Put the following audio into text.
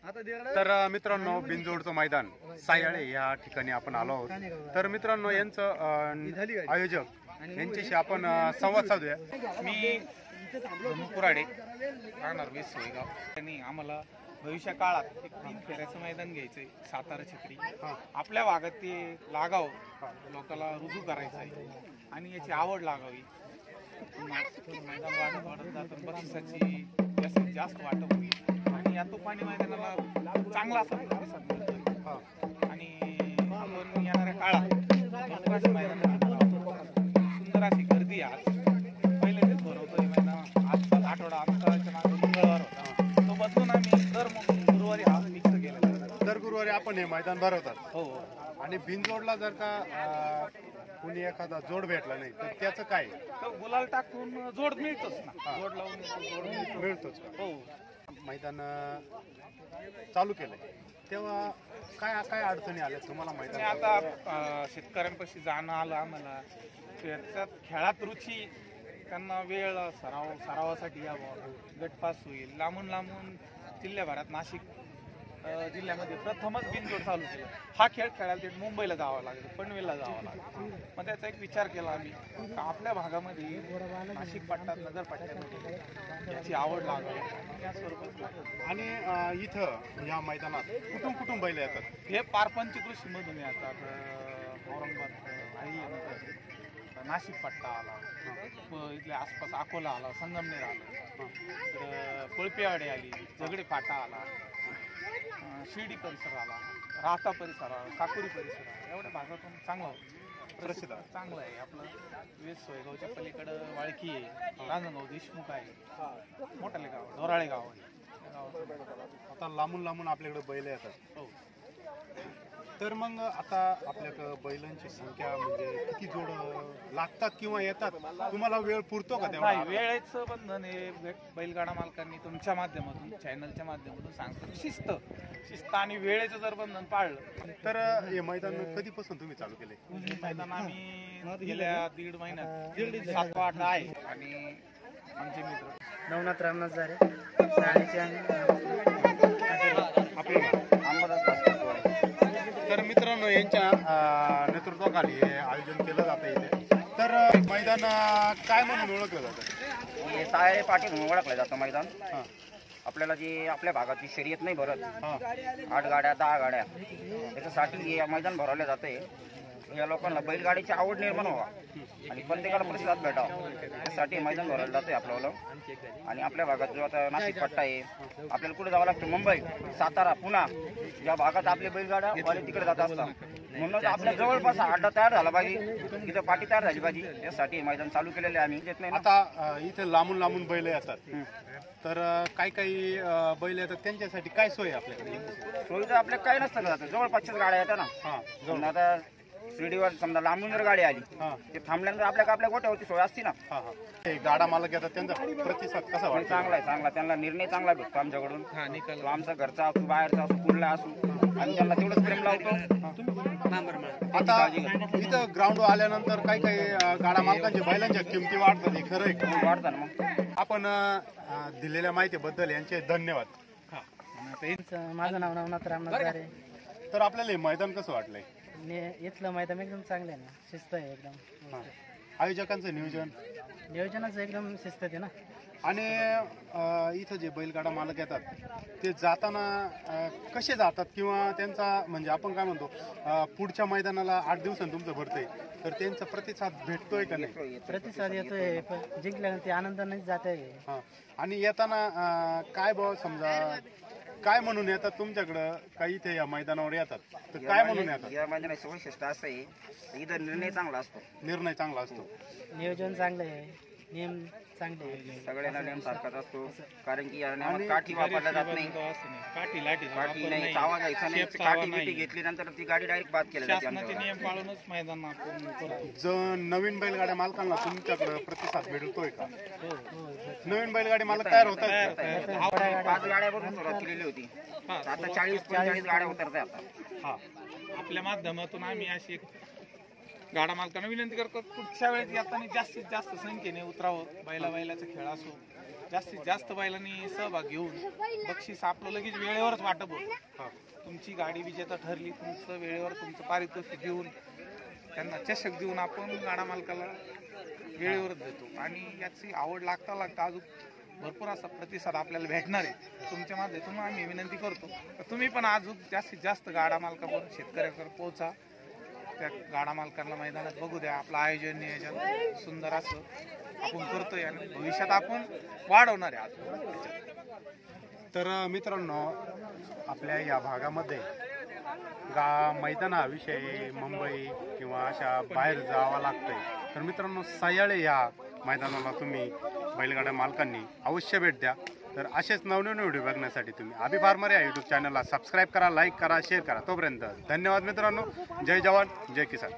तर मित्रांनो, बिनजोडचं मैदान सायाळे या ठिकाणी आपण आलो आहोत। तर मित्रांनो, यांचं आयोजक यांच्याशी आपण संवाद साधूया। मी कुराडे राहणार वेस सोयगाव। त्यांनी आम्हाला भविष्य काळात एक 3 फेऱ्याचं मैदान घ्यायचंय सातारा छत्री। आपल्या भागात ते लागाव लोकांना रुजू करायचं आहे आणि याची आवड लागावी। मैदान वाढत जातं, बक्षिसाची जास्तीत जास्त वाटप होईल आणि या तुफानी मैदानाला चांगला असा प्रतिसाद मिळतोय आणि आपण येणाऱ्या काळात सुंदर अशी गर्दी आज पहिल्यांदाच भरवतोय मैदान। आजचा आठवडा आमचा मंगळवार होता, तो बदलून आम्ही दर गुरुवारी हा फिक्स केला। दर गुरुवारी आपण हे मैदान भरवतात। हो, आणि बिनजोडला जर का कुणी एखादा जोड भेटला नाही तर त्याचं काय? तर गुलाल टाकून जोड मिळतोच ना, जोड लावून जोड मिळतोच। हो, मैदान चालू केलंय तेव्हा काय काय अडचणी आल्या तुम्हाला मैदान? आता शेतकऱ्यांपाशी जाणं आलं आम्हाला, त्याच्यात खेळात रुची, त्यांना वेळ सरावासाठी यावं, गटपास होईल। लांबून जिल्ह्याभरात नाशिक जिल्ह्यामध्ये प्रथमच बिनजोड चालू केलं। हा खेळ खेळायला ते मुंबईला जावं लागेल, पनवेलला जावं लागेल। मग त्याचा एक विचार केला आम्ही, आपल्या भागामध्ये नाशिक पट्ट्यात, नगर पट्ट्यामध्ये याची आवड लागावी त्या स्वरूपात। आणि इथं या मैदानात कुठून बैल येतात? हे पारपंच कृषीमधून येतात। औरंगाबाद नाशिक पट्टा आला, इथल्या आसपास अकोला आला, संगमनेर आलं, तर कोळपेवाडी आली, झगडे फाटा आला, शिर्डी परिसर आला, राहता परिसर आला, साकुरी परिसर आला। एवढ्या भागातून चांगला प्रसिद्ध चांगलं आहे आपलं। वेस सोयगावच्या पलीकडं वाळकी आहे, रांजणगाव देशमुख आहे, मोठाले गाव दोराळे गाव आहे। आता लांबून आपल्याकडे बैल येतात। हो, तर मग आता आपल्याकडे बैलांची संख्या म्हणजे किती जोड लागतात किंवा येतात? तुम्हाला वेळ पुरतो का तेव्हा? नाही, वेळेचं बंधन हे बैलगाडा मालकांनी तुमच्या माध्यमातून, चॅनलच्या माध्यमातून सांगतो, शिस्त आणि वेळेचं जर बंधन पाळलं तर हे मैदान कधीपासून तुम्ही चालू केले? मैदान आम्ही गेल्या 1.5 महिन्यात 7-8 आहे आणि आमचे मित्र नवनाथ रामनाथ झाले तर मित्रांनो, यांच्या नेतृत्वाखाली हे आयोजन केलं जातं इथे। तर मैदान काय म्हणून ओळखलं जातं? हे साये पाटी म्हणून ओळखलं जातं मैदान। आपल्याला जी आपल्या भागाची शर्यत नाही भरत, 8 गाड्या 10 गाड्या, त्याच्यासाठी हे मैदान भरवलं जाते। या लोकांना बैलगाडीची आवड निर्माण व्हावा आणि प्रत्येकाला प्रतिसाद भेटावा त्यासाठी मैदान भरवलं जाते आपल्याला। आणि आपल्या भागात जो आता नाशिक पट्टा आहे, आपल्याला कुठे जावं लागतं, मुंबई, सातारा, पुणा या भागात आपले बैलगाड्या वाले तिकडे जात असतात। म्हणून आपल्या जवळपास अड्डा तयार झाला पाहिजे, इथं पाटी तयार झाली पाहिजे, यासाठी मैदान चालू केलेले आम्ही देत नाही। आता इथे लांबून बैल येतात, तर काही बैल येतात त्यांच्यासाठी काय सोय आपल्याकडे? सोयी तर आपल्या काही नसतं का, जवळपासच्याच गाड्या येतात ना। आता शिर्डीवर समजा लांबून जर गाडी आली ते थांबल्यानंतर आपल्या गोट्यावरती सोय असते ना। गाडा मालक येतात, त्यांचा प्रतिसाद कसा वाटतो? चांगला, त्यांना निर्णय चांगला भेटतो आमच्याकडून। तो आमचा घरचा असू, बाहेरचा असू, कुठला असू, आम्ही त्यांना तेवढंच प्रेम लावतो। आता इथं ग्राउंड आल्यानंतर काही गाडा मालकांच्या बैलांच्या किमती वाढतात, हे खरं आहे? वाढतात ना। मग आपण दिलेल्या माहितीबद्दल यांचे धन्यवाद। माझं नाव नवनाथ रामनाथ झाले। तर आपल्याला हे मैदान कसं वाटलंय? इथलं मैदान एकदम चांगलं आहे ना, शिस्त आहे एकदम। आयोजकांचं नियोजनाचं एकदम शिस्त आहे ना। आणि इथं जे बैलगाडा मालक येतात ते जाताना कसे जातात, किंवा त्यांचा म्हणजे आपण काय म्हणतो, पुढच्या मैदानाला 8 दिवसांनी तुमचं भरतंय तर त्यांचा प्रतिसाद भेटतोय का नाही? प्रतिसाद येतोय, जिंकल्यानंतर आनंदाने जात आहे। आणि येताना काय समजा काय म्हणून येतात तुमच्याकडं? काही इथे या मैदानावर येतात तर काय म्हणून येतात? या मैदानाचं वैशिष्ट्य असं आहे, इथं निर्णय चांगला असतो, नियोजन चांगलं आहे, नियम चांगले आहे, सगळ्यांना नियम सारखाच असतो। कारण की या नियमात काठी वापरल्या जात नाही, काठी नाही, चावा जायचा नाही, काठी बिटी घेतली नंतर ती गाडी डायरेक्ट बाद केली जाते। नियम पाळूनच मैदान आपण करतो। जो नवीन बैलगाड्या मालकांना तुमच्याकडे प्रतिसाद भेटतोय का? नवीन बैलगाडी मालक तयार होतात? 5 गाड्यापासून सुरुवात केलेली होती, आता 40-45 गाड्या उतरतात आता। आपल्या माध्यमातून आम्ही अशी गाडा मालकांना विनंती करतो, पुढच्या वेळेस येताना जास्तीत जास्त संख्येने उतरावं। बैलाचा खेळ असो, जास्तीत जास्त बैलांनी सहभाग घेऊन बक्षीस आपलं लगेच वेळेवरच वाटप होतं. तुमची गाडी विजेता ठरली, तुमचं वेळेवर तुमचं पारितोषिक देऊन त्यांना चषक देऊन आपण गाडा मालकाला वेळेवरच देतो. आणि याची आवड लागता अजून भरपूर असा प्रतिसाद आपल्याला भेटणार आहे. तुमच्या माध्यमातून आम्ही विनंती करतो तर तुम्ही पण अजून जास्तीत जास्त गाडा मालकापर्यंत शेतकऱ्याकडे पोहोचा. त्या गाडा मालकांना मैदानात बघू द्या. आपलं आयोजन नियोजन सुंदर असं आपण करतोय आणि भविष्यात आपण वाढवणार आहे अजून. तर मित्रांनो, आपल्या या भागामध्ये मैदानाविषयी मुंबई किंवा अशा बाहेर जावं लागतंय, तर मित्रांनो सयाळे या मैदानाला तुम्ही बैलगाड्या मालकांनी अवश्य भेट द्या. तर असेच नवनवीन व्हिडिओ बघण्यासाठी तुम्ही अभि फार्मर या यूट्यूब चॅनलला सबस्क्राईब करा, लाईक करा, शेअर करा. तोपर्यंत धन्यवाद मित्रांनो. जय जवान जय किसान.